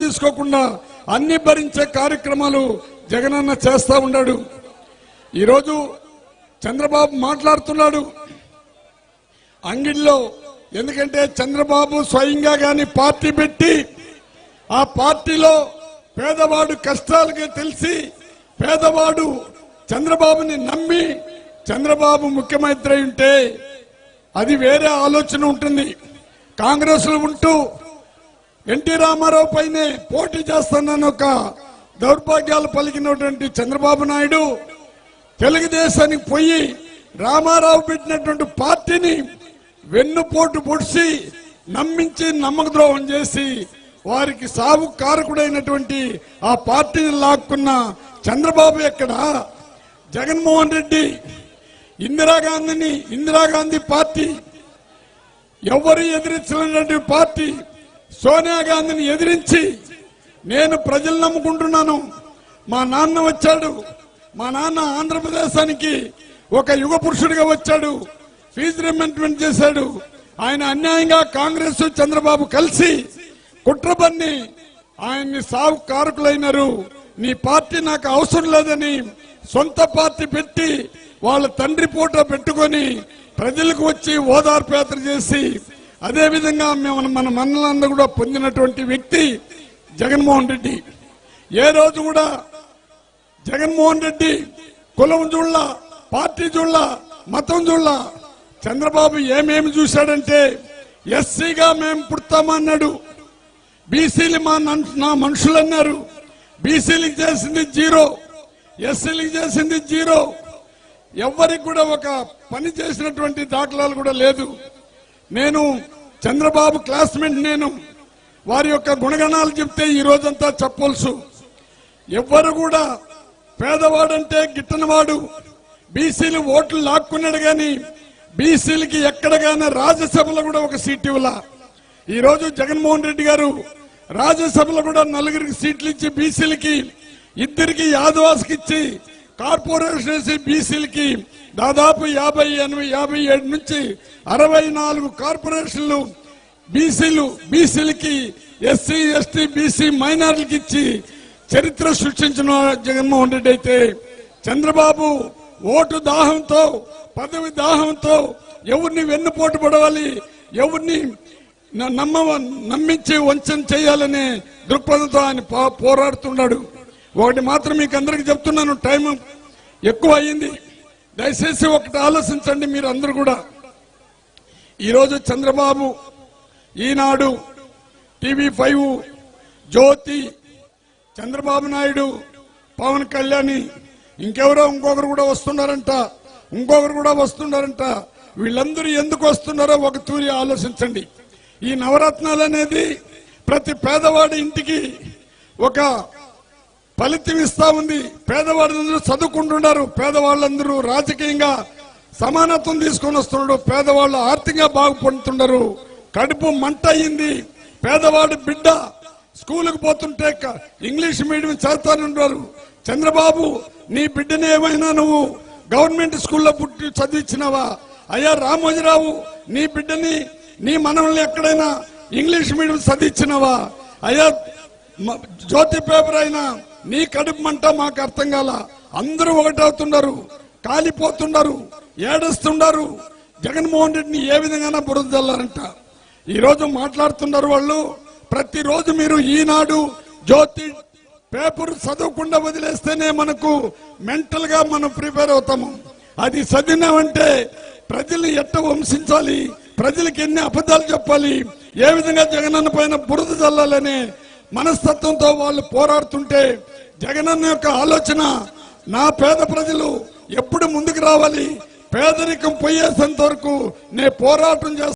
తీసుకోకుండా అన్ని భరించే కార్యక్రమాలు జగనన్న చేస్తా ఉన్నాడు. ఈరోజు చంద్రబాబు మాట్లాడుతున్నాడు అంగిల్లో. ఎందుకంటే చంద్రబాబు స్వయంగా గాని పార్టీ పెట్టి ఆ పార్టీలో పేదవాడు కష్టాలుగా తెలిసి పేదవాడు చంద్రబాబుని నమ్మి చంద్రబాబు ముఖ్యమంత్రి ఉంటే అది వేరే ఆలోచన ఉంటుంది. కాంగ్రెస్ లో ఉంటూ ఎన్టీ రామారావు పైనే పోటీ చేస్తానని ఒక దౌర్భాగ్యాలు పలికినటువంటి చంద్రబాబు నాయుడు తెలుగుదేశానికి పోయి రామారావు పెట్టినటువంటి పార్టీని వెన్నుపోటు పొడిచి నమ్మించి నమ్మకద్రోహం చేసి వారికి సాగు కారకుడైనటువంటి ఆ పార్టీని లాక్కున్న చంద్రబాబు ఎక్కడ? జగన్మోహన్ రెడ్డి ఇందిరాగాంధీ పార్టీ ఎవరు ఎదిరించినటువంటి పార్టీ సోనియా గాంధీని ఎదిరించి నేను ప్రజలు నమ్ముకుంటున్నాను. మా నాన్న వచ్చాడు, మా నాన్న ఆంధ్రప్రదేశానికి ఒక యుగ పురుషుడిగా వచ్చాడు, ఫీజు రిమెంట్మెంట్ చేశాడు. ఆయన అన్యాయంగా కాంగ్రెస్ చంద్రబాబు కలిసి కుట్రబన్ని ఆయన్ని సాగు కారకులైనారు. నీ పార్టీ నాకు అవసరం లేదని సొంత పార్టీ పెట్టి వాళ్ళ తండ్రి ఫోటో పెట్టుకొని ప్రజలకు వచ్చి ఓదార్పేత్ర చేసి అదే విధంగా మన మన్నలందరూ కూడా పొందినటువంటి వ్యక్తి జగన్మోహన్ రెడ్డి. ఏ రోజు కూడా జగన్మోహన్ రెడ్డి కులం చూళ్ళ, పార్టీ చూళ్ళ, మతం చూళ్ళ. చంద్రబాబు ఏమేమి చూశాడంటే ఎస్సీగా మేము పుడతామన్నాడు, బీసీలు నా మనుషులు అన్నారు. బీసీలకు చేసింది జీరో, ఎస్సీలకు చేసింది జీరో. ఎవరికి కూడా ఒక పని చేసినటువంటి దాఖలాలు కూడా లేదు. నేను చంద్రబాబు క్లాస్మేట్, నేను వారి యొక్క గుణగణాలు చెప్తే ఈ రోజంతా చెప్పవలసు. ఎవ్వరు కూడా పేదవాడంటే గిట్టనవాడు, బీసీలు ఓట్లు లాక్కున్నాడు గాని బీసీలకి ఎక్కడగానే రాజ్యసభలో కూడా ఒక సీట్ ఇవ్వలా. ఈ రోజు జగన్మోహన్ రెడ్డి గారు రాజ్యసభలో కూడా 4 సీట్లు ఇచ్చి బీసీలకి 2 యాదవాస్కి ఇచ్చి కార్పొరేషన్ వేసి బీసీలకి దాదాపు 57 నుంచి 64 కార్పొరేషన్లు బీసీలకి ఎస్సీ ఎస్టీ బీసీ మైనార్టీలకు ఇచ్చి చరిత్ర సృష్టించిన జగన్మోహన్ రెడ్డి అయితే చంద్రబాబు ఓటు దాహంతో, పదవి దాహంతో ఎవరిని వెన్నుపోటు పడవాలి, ఎవరిని నమ్మించి వంచన చేయాలనే దృక్పథంతో ఆయన పోరాడుతున్నాడు. ఒకటి మాత్రం మీకు అందరికి చెప్తున్నాను, టైం ఎక్కువ అయ్యింది, దయచేసి ఒకటి ఆలోచించండి మీరు అందరూ కూడా. ఈరోజు చంద్రబాబు, ఈనాడు, TV5, జ్యోతి, చంద్రబాబు నాయుడు, పవన్ కళ్యాణ్, ఇంకొకరు కూడా వస్తున్నారంట. వీళ్ళందరూ ఎందుకు వస్తున్నారో ఒక తూరి ఆలోచించండి. ఈ నవరత్నాలు అనేది ప్రతి పేదవాడి ఇంటికి ఒక ఫలితం ఇస్తా ఉంది. పేదవాళ్ళందరూ చదువుకుంటున్నారు, పేదవాళ్ళందరూ రాజకీయంగా సమానత్వం తీసుకొని వస్తున్నారు, పేదవాళ్ళు ఆర్థికంగా బాగుపడుతున్నారు. కడుపు మంట అయింది. పేదవాడి బిడ్డ స్కూలుకు పోతుంటే ఇంగ్లీష్ మీడియం చదువుతానున్నారు. చంద్రబాబు, నీ బిడ్డని ఏమైనా నువ్వు గవర్నమెంట్ స్కూల్లో పుట్టి చదివించినావా? అయ్యా రామోజీరావు, నీ బిడ్డని, నీ మనల్ని ఎక్కడైనా ఇంగ్లీష్ మీడియం చదివించినావా? అయ్యా జ్యోతి పేపర్ అయినా నీ కడుపు మంట మాకు అర్థం కాల. అందరూ ఒకటవుతున్నారు, కాలిపోతున్నారు, ఏడుస్తున్నారు. జగన్మోహన్ రెడ్డిని ఏ విధంగా బురద జల్లారంట. ఈరోజు మాట్లాడుతున్నారు వాళ్ళు. ప్రతిరోజు మీరు ఈనాడు, జ్యోతి పేపర్ చదవకుండా వదిలేస్తేనే మనకు మెంటల్ గా మనం ప్రిపేర్ అవుతాము. అది చదివినామంటే ప్రజల్ని ఎట్ట వంశించాలి, ప్రజలకు ఎన్ని అబద్ధాలు చెప్పాలి, ఏ విధంగా జగనన్న పైన బురద చల్లాలనే మనస్తత్వంతో వాళ్ళు పోరాడుతుంటే జగనన్న యొక్క ఆలోచన, నా పేద ప్రజలు ఎప్పుడు ముందుకు రావాలి, పేదరికం పోయేంత వరకు నే పోరాటం చేస్తాను.